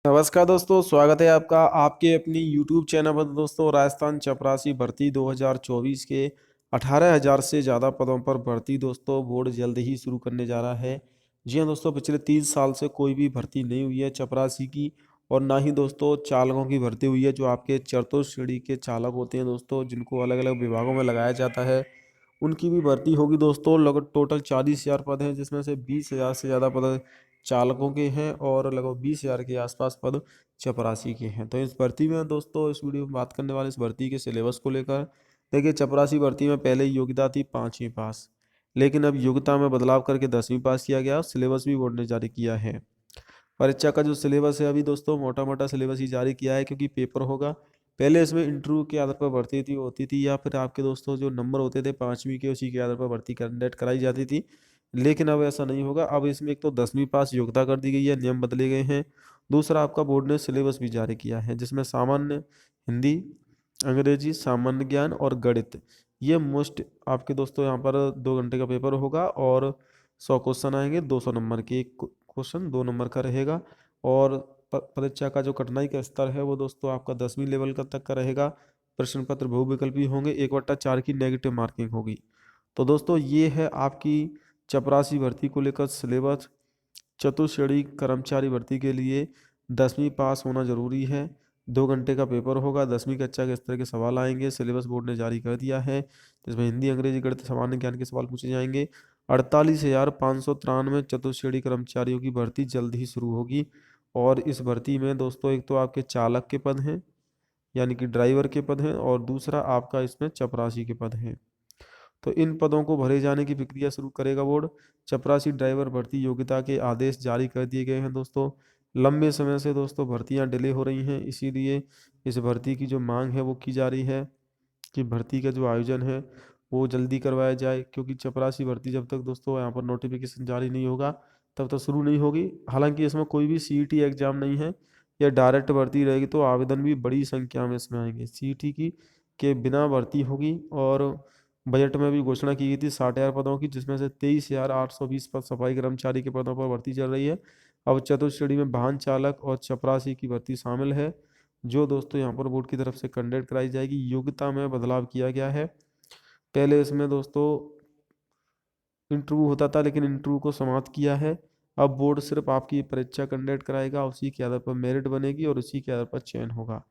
नमस्कार दोस्तों, स्वागत है आपका आपके अपनी YouTube चैनल पर। दोस्तों, राजस्थान चपरासी भर्ती 2024 के 18,000 से ज़्यादा पदों पर भर्ती दोस्तों बोर्ड जल्द ही शुरू करने जा रहा है। जी हाँ दोस्तों, पिछले 30 साल से कोई भी भर्ती नहीं हुई है चपरासी की, और ना ही दोस्तों चालकों की भर्ती हुई है। जो आपके चतुर्श्रेणी के चालक होते हैं दोस्तों, जिनको अलग अलग विभागों में लगाया जाता है, उनकी भी भर्ती होगी दोस्तों। लगभग टोटल 40,000 पद हैं, जिसमें से 20,000 से ज़्यादा पद चालकों के हैं और लगभग 20,000 के आसपास पद चपरासी के हैं। तो इस भर्ती में दोस्तों, इस वीडियो में बात करने वाले इस भर्ती के सिलेबस को लेकर। देखिए, चपरासी भर्ती में पहले योग्यता थी 5वीं पास, लेकिन अब योग्यता में बदलाव करके 10वीं पास किया गया। सिलेबस भी बोर्ड ने जारी किया है। परीक्षा का जो सिलेबस है अभी दोस्तों, मोटा मोटा सिलेबस ही जारी किया है, क्योंकि पेपर होगा। पहले इसमें इंटरव्यू के आधार पर भर्ती थी होती थी, या फिर आपके दोस्तों जो नंबर होते थे 5वीं के, उसी के आधार पर भर्ती कैंडिडेट कराई जाती थी। लेकिन अब ऐसा नहीं होगा। अब इसमें एक तो 10वीं पास योग्यता कर दी गई है, नियम बदले गए हैं। दूसरा, आपका बोर्ड ने सिलेबस भी जारी किया है, जिसमें सामान्य हिंदी, अंग्रेजी, सामान्य ज्ञान और गणित, ये मोस्ट आपके दोस्तों यहाँ पर 2 घंटे का पेपर होगा और 100 क्वेश्चन आएंगे। 200 नंबर के एक क्वेश्चन 2 नंबर का रहेगा। और परीक्षा का जो कठिनाई का स्तर है वो दोस्तों आपका 10वीं लेवल का तक का रहेगा। प्रश्न पत्र बहुविकल्पी होंगे। 1/4 की नेगेटिव मार्किंग होगी। तो दोस्तों, ये है आपकी चपरासी भर्ती को लेकर सिलेबस। चतुश्रेणी कर्मचारी भर्ती के लिए 10वीं पास होना जरूरी है। 2 घंटे का पेपर होगा। 10वीं कक्षा के स्तर के सवाल आएंगे। सिलेबस बोर्ड ने जारी कर दिया है, जिसमें हिंदी, अंग्रेजी, गणित, सामान्य ज्ञान के सवाल पूछे जाएंगे। 48,593 चतुश्रेणी कर्मचारियों की भर्ती जल्द ही शुरू होगी। और इस भर्ती में दोस्तों, एक तो आपके चालक के पद हैं, यानी कि ड्राइवर के पद हैं, और दूसरा आपका इसमें चपरासी के पद हैं। तो इन पदों को भरे जाने की प्रक्रिया शुरू करेगा बोर्ड। चपरासी ड्राइवर भर्ती योग्यता के आदेश जारी कर दिए गए हैं दोस्तों। लंबे समय से दोस्तों भर्तियां डिले हो रही हैं, इसीलिए इस भर्ती की जो मांग है वो की जा रही है कि भर्ती का जो आयोजन है वो जल्दी करवाया जाए। क्योंकि चपरासी भर्ती जब तक दोस्तों यहाँ पर नोटिफिकेशन जारी नहीं होगा, तब तक शुरू नहीं होगी। हालांकि इसमें कोई भी सीईटी एग्जाम नहीं है, या डायरेक्ट भर्ती रहेगी, तो आवेदन भी बड़ी संख्या में इसमें आएंगे। सीईटी की के बिना भर्ती होगी। और बजट में भी घोषणा की गई थी 60,000 पदों की, जिसमें से 23,820 पद सफाई कर्मचारी के पदों पर भर्ती चल रही है। अब चतुश्रेणी में वाहन चालक और चपरासी की भर्ती शामिल है, जो दोस्तों यहाँ पर बोर्ड की तरफ से कंडक्ट कराई जाएगी। योग्यता में बदलाव किया गया है। पहले इसमें दोस्तों इंटरव्यू होता था, लेकिन इंटरव्यू को समाप्त किया है। अब बोर्ड सिर्फ आपकी परीक्षा कंडक्ट कराएगा, उसी के आधार पर मेरिट बनेगी और उसी के आधार पर चयन होगा।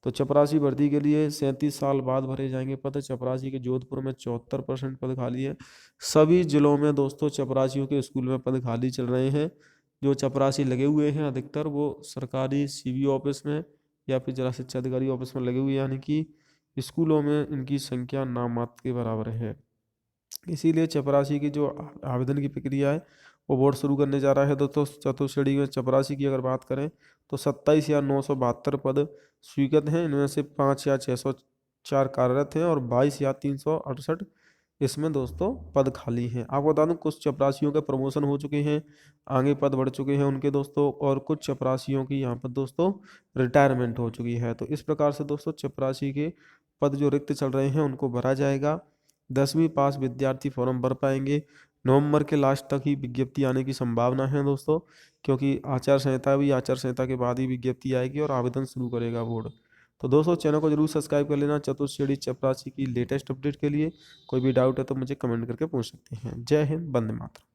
तो चपरासी भर्ती के लिए 37 साल बाद भरे जाएंगे पद। चपरासी के जोधपुर में 74% पद खाली है। सभी जिलों में दोस्तों चपरासियों के स्कूल में पद खाली चल रहे हैं। जो चपरासी लगे हुए हैं अधिकतर वो सरकारी सीबीओ ऑफिस में या फिर जिला शिक्षा अधिकारी ऑफिस में लगे हुए हैं, यानी कि स्कूलों में इनकी संख्या नाम मात्र के बराबर है। इसीलिए चपरासी की जो आवेदन की प्रक्रिया है वो बोर्ड शुरू करने जा रहा है। दोस्तों, चतुश्रेणी में चपरासी की अगर बात करें तो 27,972 पद स्वीकृत हैं। इनमें से 5,604 कार्यरत हैं और 22,368 इसमें दोस्तों पद खाली हैं। आपको बता दूं, कुछ चपरासियों के प्रमोशन हो चुके हैं, आगे पद बढ़ चुके हैं उनके दोस्तों, और कुछ चपरासियों की यहाँ पर दोस्तों रिटायरमेंट हो चुकी है। तो इस प्रकार से दोस्तों चपरासी के पद जो रिक्त चल रहे हैं उनको भरा जाएगा। 10वीं पास विद्यार्थी फॉर्म भर पाएंगे। नवंबर के लास्ट तक ही विज्ञप्ति आने की संभावना है दोस्तों, क्योंकि आचार संहिता के बाद ही विज्ञप्ति आएगी और आवेदन शुरू करेगा बोर्ड। तो दोस्तों, चैनल को जरूर सब्सक्राइब कर लेना चतुश्रेणी चपरासी की लेटेस्ट अपडेट के लिए। कोई भी डाउट है तो मुझे कमेंट करके पूछ सकते हैं। जय हिंद, वंदे मातरम।